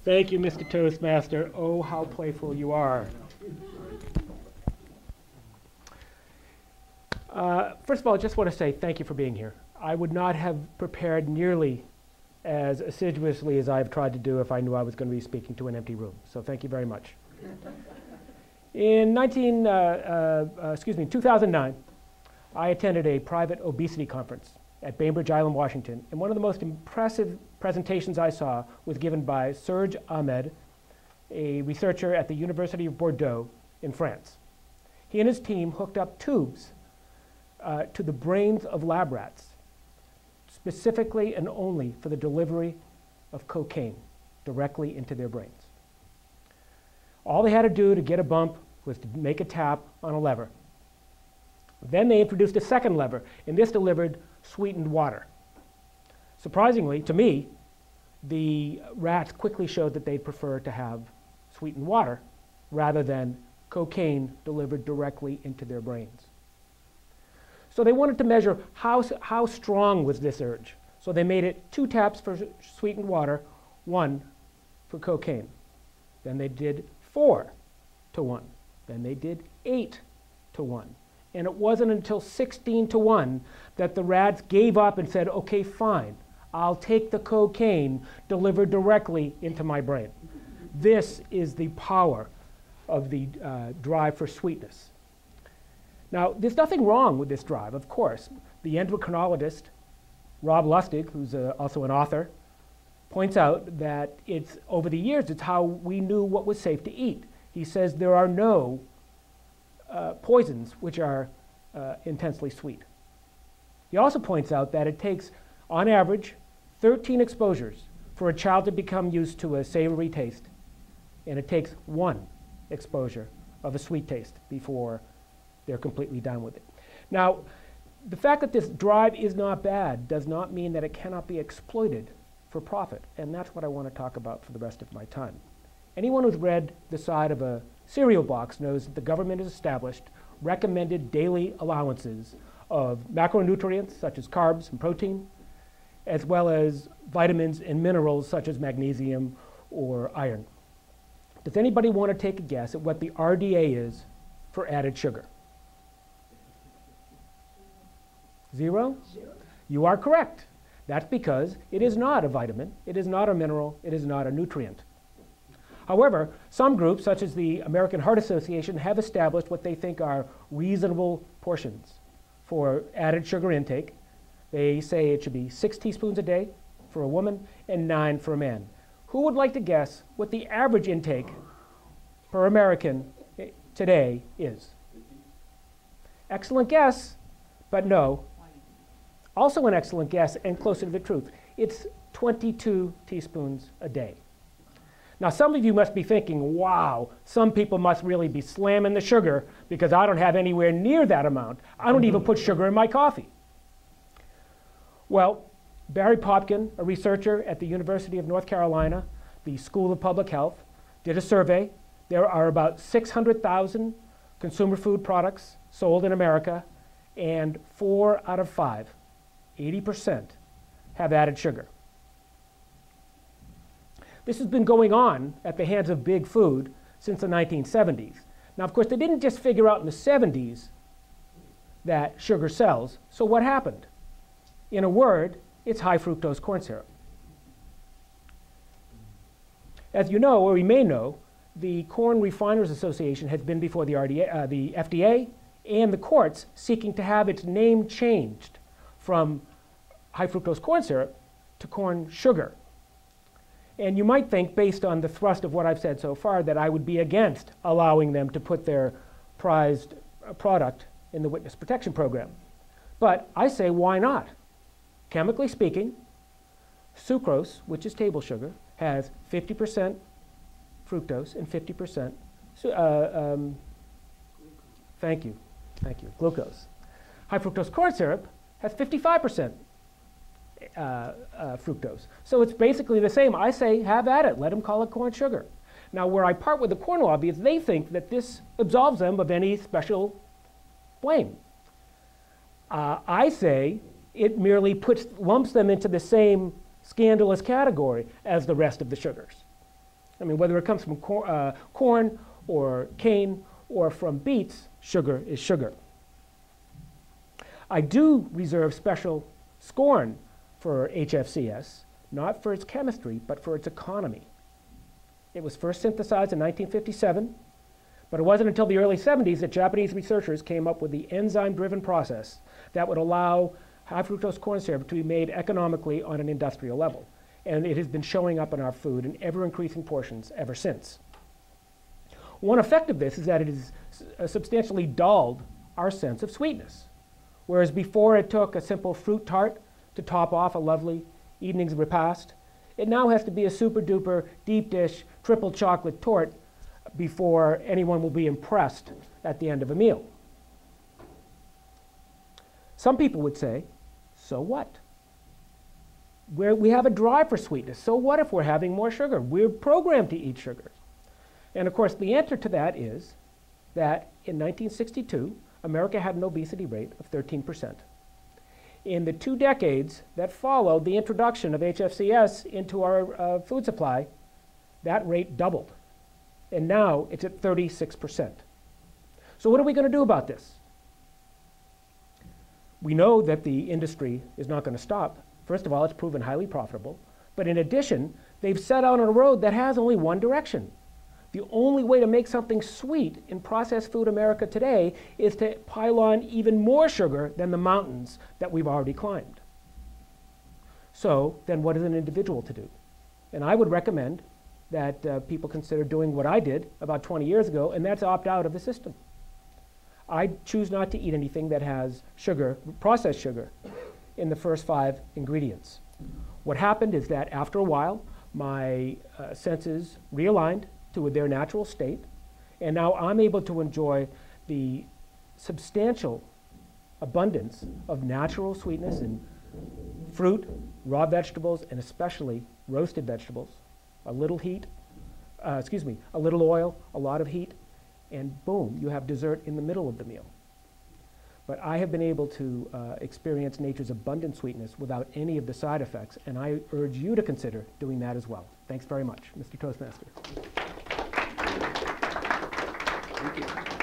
Thank you, Mr. Toastmaster. Oh, how playful you are. First of all, I just want to say thank you for being here. I would not have prepared nearly as assiduously as I've tried to do if I knew I was going to be speaking to an empty room. So thank you very much. In 2009, I attended a private obesity conference at Bainbridge Island, Washington, and one of the most impressive presentations I saw was given by Serge Ahmed, a researcher at the University of Bordeaux in France. He and his team hooked up tubes to the brains of lab rats, specifically and only for the delivery of cocaine directly into their brains. All they had to do to get a bump was to make a tap on a lever. Then they introduced a second lever, and this delivered sweetened water. Surprisingly, to me, the rats quickly showed that they'd prefer to have sweetened water rather than cocaine delivered directly into their brains. So they wanted to measure how strong was this urge. So they made it 2 taps for sweetened water, 1 for cocaine. Then they did 4 to 1. Then they did 8 to 1. And it wasn't until 16 to 1 that the rats gave up and said, okay, fine, I'll take the cocaine delivered directly into my brain. This is the power of the drive for sweetness. Now, there's nothing wrong with this drive, of course. The endocrinologist, Rob Lustig, who's also an author, points out that over the years, it's how we knew what was safe to eat. He says there are no poisons which are intensely sweet. He also points out that it takes, on average, 13 exposures for a child to become used to a savory taste, and it takes 1 exposure of a sweet taste before they're completely done with it. Now, the fact that this drive is not bad does not mean that it cannot be exploited for profit, and that's what I want to talk about for the rest of my time. Anyone who's read the side of a cereal box knows that the government has established recommended daily allowances of macronutrients such as carbs and protein, as well as vitamins and minerals such as magnesium or iron. Does anybody want to take a guess at what the RDA is for added sugar? 0? 0. You are correct. That's because it is not a vitamin, it is not a mineral, it is not a nutrient. However, some groups, such as the American Heart Association, have established what they think are reasonable portions for added sugar intake. They say it should be 6 teaspoons a day for a woman and 9 for a man. Who would like to guess what the average intake per American today is? Excellent guess, but no. Also an excellent guess and closer to the truth. It's 22 teaspoons a day. Now, some of you must be thinking, wow, some people must really be slamming the sugar because I don't have anywhere near that amount. I don't even put sugar in my coffee. Well, Barry Popkin, a researcher at the University of North Carolina, the School of Public Health, did a survey. There are about 600,000 consumer food products sold in America, and 4 out of 5, 80%, have added sugar. This has been going on at the hands of big food since the 1970s. Now, of course, they didn't just figure out in the 70s that sugar sells. So what happened? In a word, it's high-fructose corn syrup. As you know, or you may know, the Corn Refiners Association has been before the FDA and the courts seeking to have its name changed from high-fructose corn syrup to corn sugar. And you might think, based on the thrust of what I've said so far, that I would be against allowing them to put their prized product in the Witness Protection Program. But I say, why not? Chemically speaking, sucrose, which is table sugar, has 50% fructose and 50% glucose. High-fructose corn syrup has 55% fructose. So it's basically the same. I say, have at it. Let them call it corn sugar. Now, where I part with the corn lobby is they think that this absolves them of any special blame. I say it merely lumps them into the same scandalous category as the rest of the sugars. I mean, whether it comes from corn or cane or from beets, sugar is sugar. I do reserve special scorn for HFCS, not for its chemistry, but for its economy. It was first synthesized in 1957, but it wasn't until the early 70s that Japanese researchers came up with the enzyme-driven process that would allow high-fructose corn syrup to be made economically on an industrial level. And it has been showing up in our food in ever-increasing portions ever since. One effect of this is that it has substantially dulled our sense of sweetness. Whereas before it took a simple fruit tart to top off a lovely evening's repast, it now has to be a super-duper deep dish triple chocolate torte before anyone will be impressed at the end of a meal. Some people would say, so what? We have a drive for sweetness. So what if we're having more sugar? We're programmed to eat sugar. And of course, the answer to that is that in 1962, America had an obesity rate of 13%. In the 2 decades that followed the introduction of HFCS into our food supply, that rate doubled. And now it's at 36%. So what are we going to do about this? We know that the industry is not going to stop. First of all, it's proven highly profitable. But in addition, they've set out on a road that has only one direction. The only way to make something sweet in processed food America today is to pile on even more sugar than the mountains that we've already climbed. So then what is an individual to do? And I would recommend that people consider doing what I did about 20 years ago, and that's opt out of the system. I choose not to eat anything that has sugar, processed sugar, in the first 5 ingredients. What happened is that after a while, my senses realigned to their natural state, and now I'm able to enjoy the substantial abundance of natural sweetness in fruit, raw vegetables, and especially roasted vegetables. A little heat, a little oil, a lot of heat, and boom, you have dessert in the middle of the meal. But I have been able to experience nature's abundant sweetness without any of the side effects, and I urge you to consider doing that as well. Thanks very much, Mr. Toastmaster. Thank you.